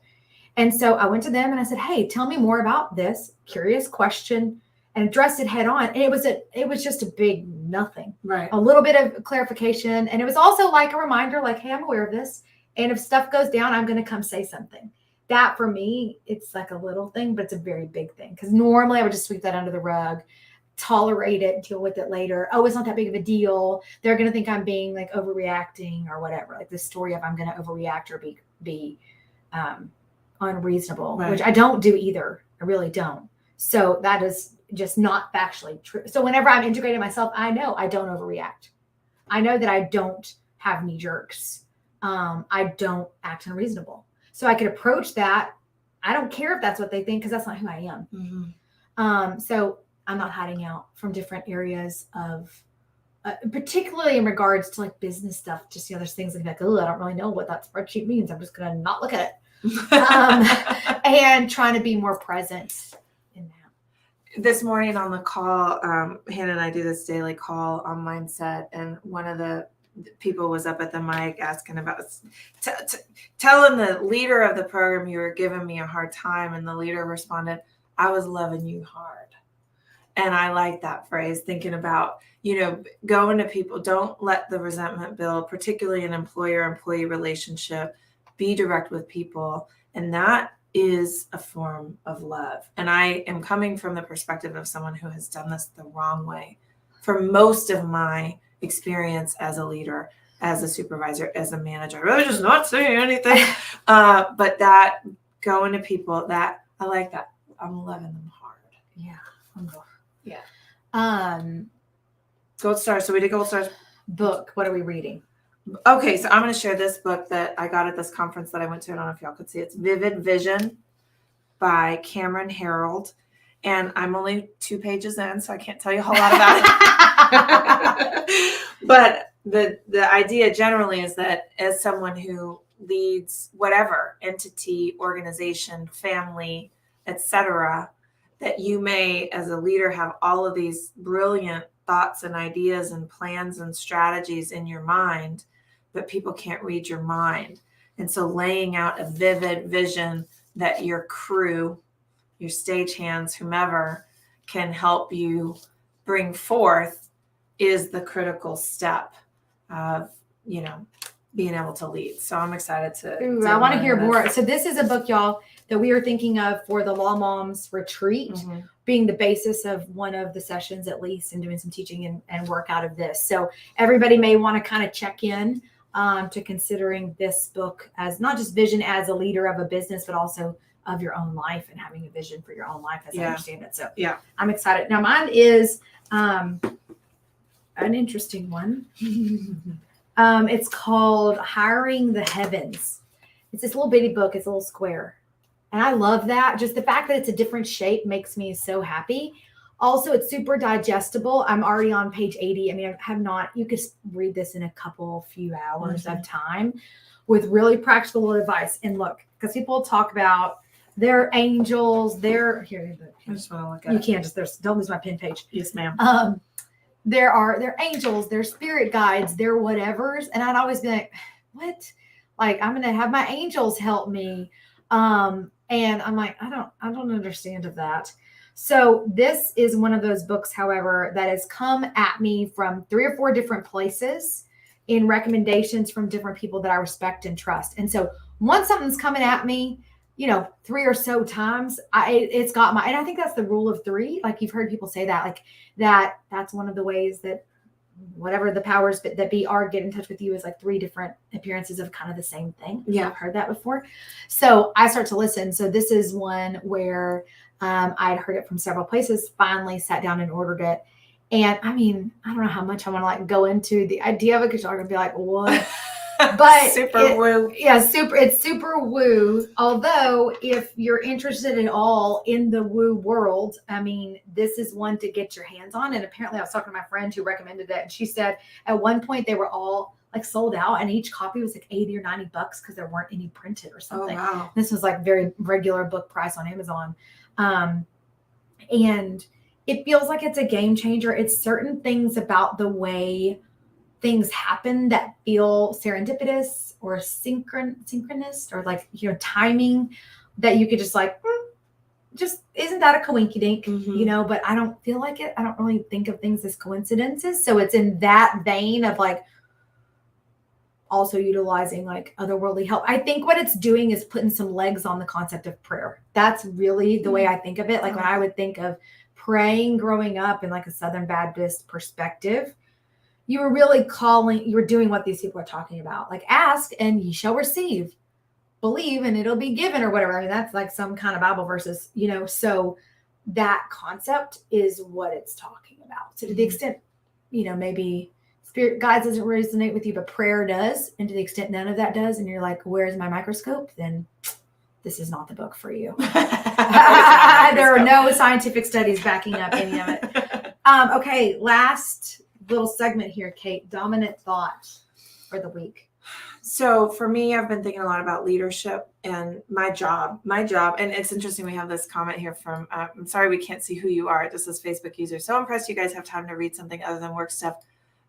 And so I went to them and I said, hey, tell me more about this curious question, and addressed it head on. And it was just a big nothing. Right. A little bit of clarification. And it was also like a reminder, like, hey, I'm aware of this. And if stuff goes down, I'm going to come say something. That for me, it's like a little thing, but it's a very big thing. Because normally I would just sweep that under the rug, tolerate it, deal with it later. Oh, it's not that big of a deal. They're going to think I'm being like overreacting or whatever. Like this story of I'm going to overreact or be unreasonable, Right. which I don't do either. I really don't. So that is just not factually true. So whenever I'm integrating myself, I know I don't overreact. I know that I don't have knee jerks. I don't act unreasonable. So I could approach that. I don't care if that's what they think because that's not who I am. Mm-hmm. So I'm not hiding out from different areas of, particularly in regards to like business stuff. Just, there's things like, oh, I don't really know what that spreadsheet means. I'm just going to not look at it. And trying to be more present in that. This morning on the call, Hannah and I do this daily call on mindset, and one of the people was up at the mic asking about telling the leader of the program you were giving me a hard time, and the leader responded, I was loving you hard. And I like that phrase, thinking about, going to people, don't let the resentment build, particularly an employer-employee relationship. Be direct with people, and that is a form of love. And I am coming from the perspective of someone who has done this the wrong way for most of my experience as a leader, as a supervisor, as a manager. I really just not saying anything. But that going to people, that I like that. I'm loving them hard. Yeah. Yeah. Gold stars. So we did gold stars. Book. What are we reading? Okay, so I'm going to share this book that I got at this conference that I went to. I don't know if y'all could see it. It's Vivid Vision by Cameron Harold. And I'm only 2 pages in, so I can't tell you a whole lot about it. But the idea generally is that as someone who leads whatever entity, organization, family, etc., that you may, as a leader, have all of these brilliant thoughts and ideas and plans and strategies in your mind, but people can't read your mind. And so laying out a vivid vision that your crew, your stagehands, whomever, can help you bring forth is the critical step of, being able to lead. So I'm excited to I want to hear more. So this is a book, y'all, that we are thinking of for the Law Moms retreat, being the basis of one of the sessions at least, and doing some teaching and work out of this. So everybody may want to kind of check in to considering this book as not just vision as a leader of a business, but also of your own life and having a vision for your own life, as I understand it. So I'm excited. Now mine is an interesting one. It's called Hiring the Heavens. It's this little bitty book. It's a little square. And I love that. Just the fact that it's a different shape makes me so happy. Also, it's super digestible. I'm already on page 80. I mean, you could read this in a few hours of time with really practical advice. And look, because people talk about their angels, here. I just want to look at it. You can't don't lose my pin page. Yes, ma'am. They're angels, they're spirit guides, they're whatevers. And I'd always be like, what? Like, I'm going to have my angels help me. And I'm like, I don't understand of that. So this is one of those books, however, that has come at me from 3 or 4 different places in recommendations from different people that I respect and trust. And so once something's coming at me, 3 or so times, it's got and I think that's the rule of 3. Like, you've heard people say that, like that's one of the ways that whatever the powers that be are get in touch with you, is like 3 different appearances of kind of the same thing. Yeah. I've heard that before. So I start to listen. So this is one where I'd heard it from several places, finally sat down and ordered it. And I mean, I don't know how much I want to like go into the idea of it, because y'all are gonna be like, what? But super woo. Yeah, it's super woo. Although if you're interested at all in the woo world, I mean, this is one to get your hands on. And apparently I was talking to my friend who recommended it, and she said at one point they were all like sold out, and each copy was like $80 or $90 because there weren't any printed or something. Oh, wow. This was like very regular book price on Amazon. And it feels like it's a game changer. It's certain things about the way things happen that feel serendipitous or synchronous, or like, timing, that you could just like, just isn't that a coinky dink, Mhm. you know, but I don't feel like it. I don't really think of things as coincidences. So it's in that vein of like also utilizing like otherworldly help. I think what it's doing is putting some legs on the concept of prayer. That's really the way I think of it. Like when I would think of praying growing up in like a Southern Baptist perspective, you were really you were doing what these people are talking about. Like ask and ye shall receive, believe and it'll be given or whatever. I mean, that's like some kind of Bible verses, you know, so that concept is what it's talking about. So to the extent, you know, maybe spirit guides doesn't resonate with you, but prayer does. And to the extent none of that does, and you're like, where's my microscope? Then this is not the book for you. There are no scientific studies backing up any of it. Okay, last little segment here, Kate. Dominant thought for the week. So for me, I've been thinking a lot about leadership and my job. And it's interesting. We have this comment here from, I'm sorry, we can't see who you are. It just says Facebook user. So impressed you guys have time to read something other than work stuff.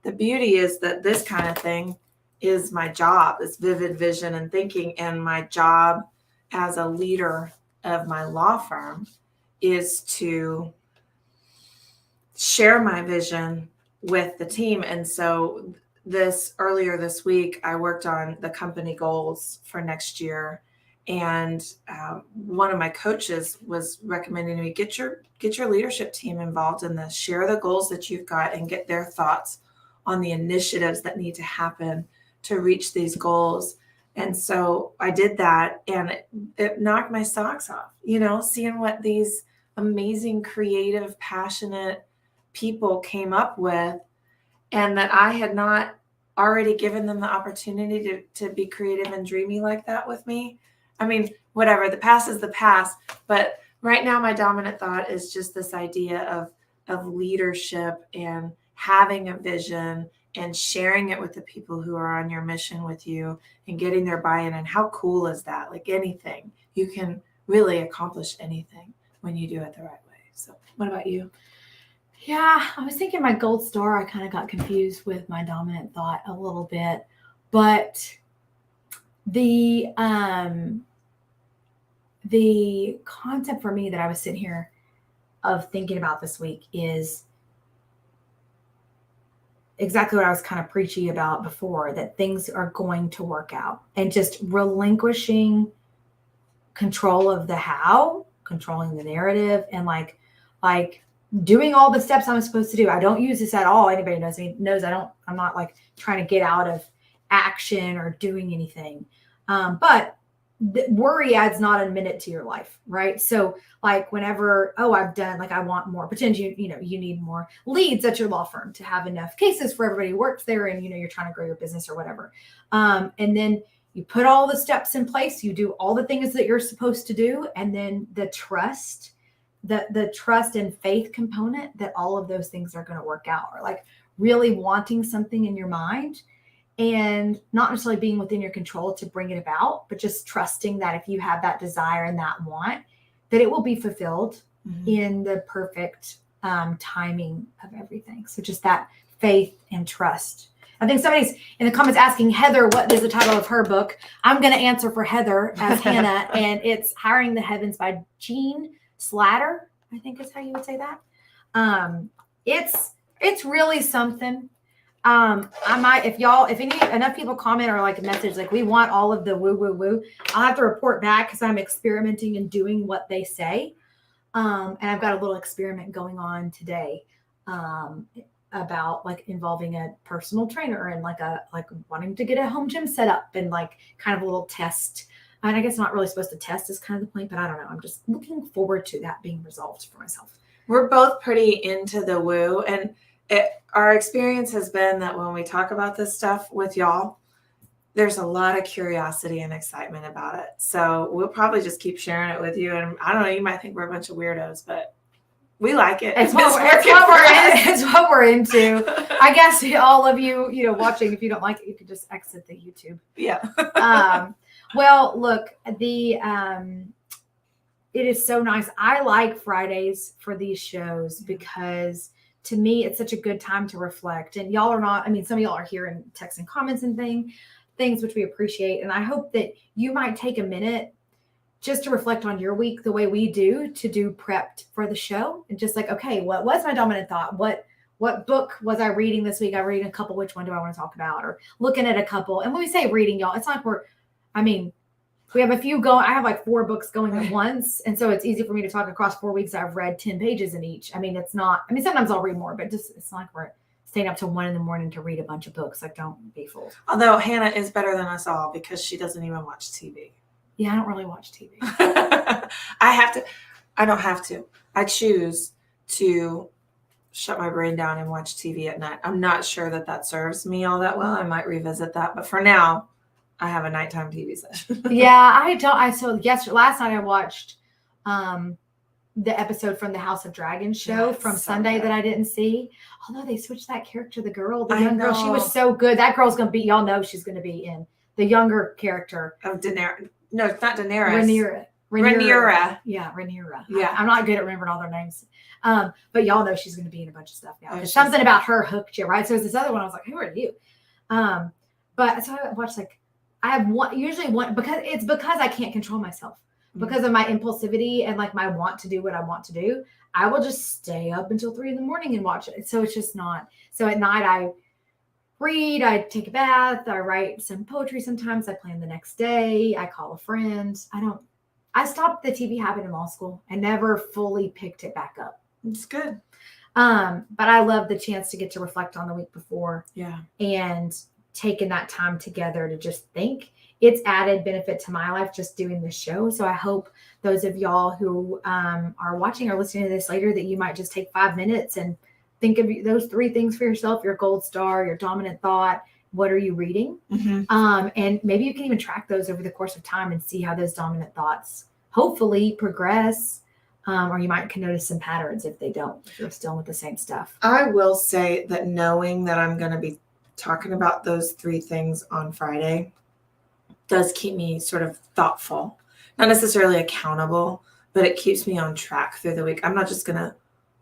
The beauty is that this kind of thing is my job, this vivid vision and thinking. And my job as a leader of my law firm is to share my vision with the team. And so earlier this week, I worked on the company goals for next year. And one of my coaches was recommending to me, get your leadership team involved in this, share the goals that you've got and get their thoughts on the initiatives that need to happen to reach these goals. And so I did that, and it knocked my socks off, you know, seeing what these amazing, creative, passionate people came up with, and that I had not already given them the opportunity to be creative and dreamy like that with me. I mean, whatever, the past is the past, but right now my dominant thought is just this idea of leadership and having a vision and sharing it with the people who are on your mission with you and getting their buy-in. And how cool is that? Like anything, you can really accomplish anything when you do it the right way. So what about you? Yeah, I was thinking my gold star. I kind of got confused with my dominant thought a little bit, but the concept for me that I was sitting here of thinking about this week is exactly what I was kind of preachy about before, that things are going to work out, and just relinquishing control of the how, controlling the narrative, and like doing all the steps I'm supposed to do. I don't use this at all. Anybody knows me knows I'm not like trying to get out of action or doing anything. But worry adds not a minute to your life, right? So like whenever, I've done, like I want more, pretend you need more leads at your law firm to have enough cases for everybody who works there, and you're trying to grow your business or whatever. And then you put all the steps in place, you do all the things that you're supposed to do, and then the trust and faith component that all of those things are going to work out, or like really wanting something in your mind and not necessarily being within your control to bring it about, but just trusting that if you have that desire and that want, that it will be fulfilled in the perfect timing of everything. So just that faith and trust. I think somebody's in the comments asking Heather, what is the title of her book? I'm going to answer for Heather as Hannah, and it's Hiring the Heavens by Jean Slatter, I think is how you would say that. It's really something. I might, if enough people comment or like a message, like we want all of the woo, woo, woo, I'll have to report back because I'm experimenting and doing what they say. And I've got a little experiment going on today, about like involving a personal trainer and like wanting to get a home gym set up and like kind of a little test. And I guess not really supposed to test is kind of the point, but I don't know. I'm just looking forward to that being resolved for myself. We're both pretty into the woo, and our experience has been that when we talk about this stuff with y'all, there's a lot of curiosity and excitement about it. So we'll probably just keep sharing it with you. And I don't know, you might think we're a bunch of weirdos, but we like it. It's what we're into. I guess all of you, watching, if you don't like it, you could just exit the YouTube. Yeah. Well, look, it is so nice. I like Fridays for these shows because to me, it's such a good time to reflect. And y'all are not, some of y'all are here and texting comments and things which we appreciate. And I hope that you might take a minute just to reflect on your week the way we do to do prepped for the show. And just like, okay, what was my dominant thought? What book was I reading this week? I read a couple. Which one do I want to talk about? Or looking at a couple. And when we say reading, y'all, it's not we have a few going. I have like 4 books going at once. And so it's easy for me to talk across 4 weeks. I've read 10 pages in each. Sometimes I'll read more, but it's not like we're staying up till 1 a.m. to read a bunch of books. Like, don't be fooled. Although Hannah is better than us all because she doesn't even watch TV. Yeah, I don't really watch TV. I don't have to. I choose to shut my brain down and watch TV at night. I'm not sure that serves me all that well. I might revisit that, but for now, I have a nighttime TV session. Yeah, I don't. Last night I watched the episode from the House of Dragons show from Sunday that I didn't see. Although they switched that character, the young girl, she was so good. That girl's gonna be. Y'all know she's gonna be in the younger character of Daenerys. No, it's not Daenerys. Rhaenyra. Yeah, Rhaenyra. Yeah, I'm not good at remembering all their names. But y'all know she's going to be in a bunch of stuff now. Something about her hooked you, right? So there's this other one. I was like, who are you? But so I watched I have usually one because I can't control myself because of my impulsivity and like my want to do what I want to do. I will just stay up until 3 a.m. and watch it. So it's just not. So at night I read, I take a bath, I write some poetry sometimes, I plan the next day, I call a friend. I stopped the TV habit in law school and never fully picked it back up. It's good. But I love the chance to get to reflect on the week before. Yeah. And taking that time together to just think. It's added benefit to my life just doing this show. So I hope those of y'all who are watching or listening to this later that you might just take 5 minutes and think of those 3 things for yourself, your gold star, your dominant thought. What are you reading? Mm-hmm. And maybe you can even track those over the course of time and see how those dominant thoughts hopefully progress. Or you can notice some patterns if they don't, if you're still with the same stuff. I will say that knowing that I'm going to be talking about those 3 things on Friday does keep me sort of thoughtful, not necessarily accountable, but it keeps me on track through the week. I'm not just going to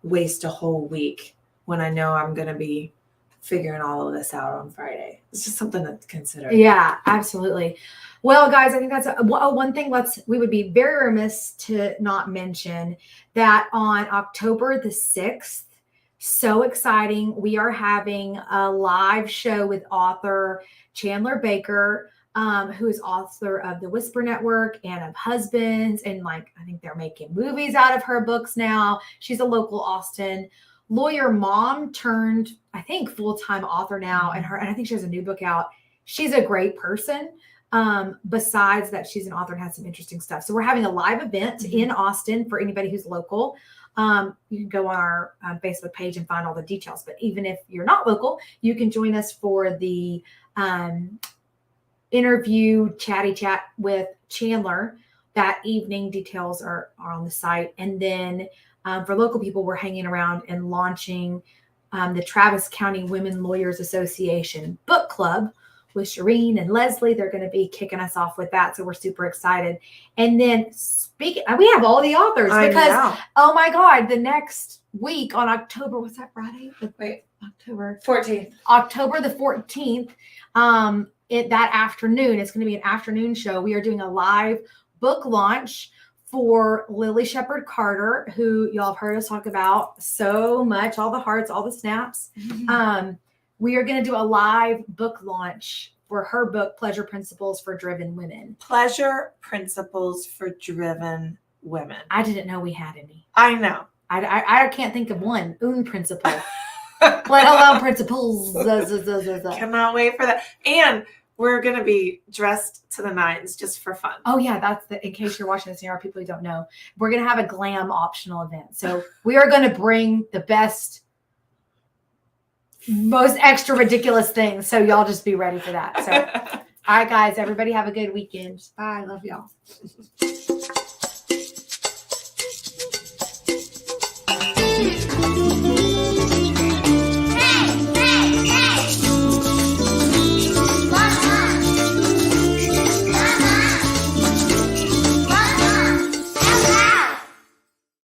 waste a whole week when I know I'm going to be figuring all of this out on Friday. It's just something to consider. Yeah, absolutely. Well, guys, I think that's one thing we would be very remiss to not mention that on October the 6th, so exciting, we are having a live show with author Chandler Baker, who is author of The Whisper Network and of Husbands. And I think they're making movies out of her books now. She's a local Austin lawyer mom turned, I think, full-time author now. And I think she has a new book out. She's a great person. Besides that, she's an author and has some interesting stuff. So we're having a live event in Austin for anybody who's local. You can go on our Facebook page and find all the details. But even if you're not local, you can join us for the interview, chatty chat with Chandler that evening. Details are on the site. And then for local people, we're hanging around and launching the Travis County Women Lawyers Association book club with Shireen and Leslie. They're going to be kicking us off with that. So we're super excited. And then we have all the authors because, oh my God, the next week on October, what's that Friday? October 14th. October the 14th, that afternoon, it's going to be an afternoon show. We are doing a live book launch for Lily Shepard Carter, who y'all have heard us talk about so much, all the hearts, all the snaps. Mm-hmm. We are going to do a live book launch for her book, Pleasure Principles for Driven Women. Pleasure Principles for Driven Women. I didn't know we had any. I know. I can't think of one. Principle. Let alone principles. Cannot wait for that. And we're going to be dressed to the nines just for fun. Oh, yeah. In case you're watching this, there are people who don't know. We're going to have a glam optional event. So we are going to bring the best, most extra ridiculous things. So y'all just be ready for that. So, all right, guys, everybody have a good weekend. Bye. Love y'all.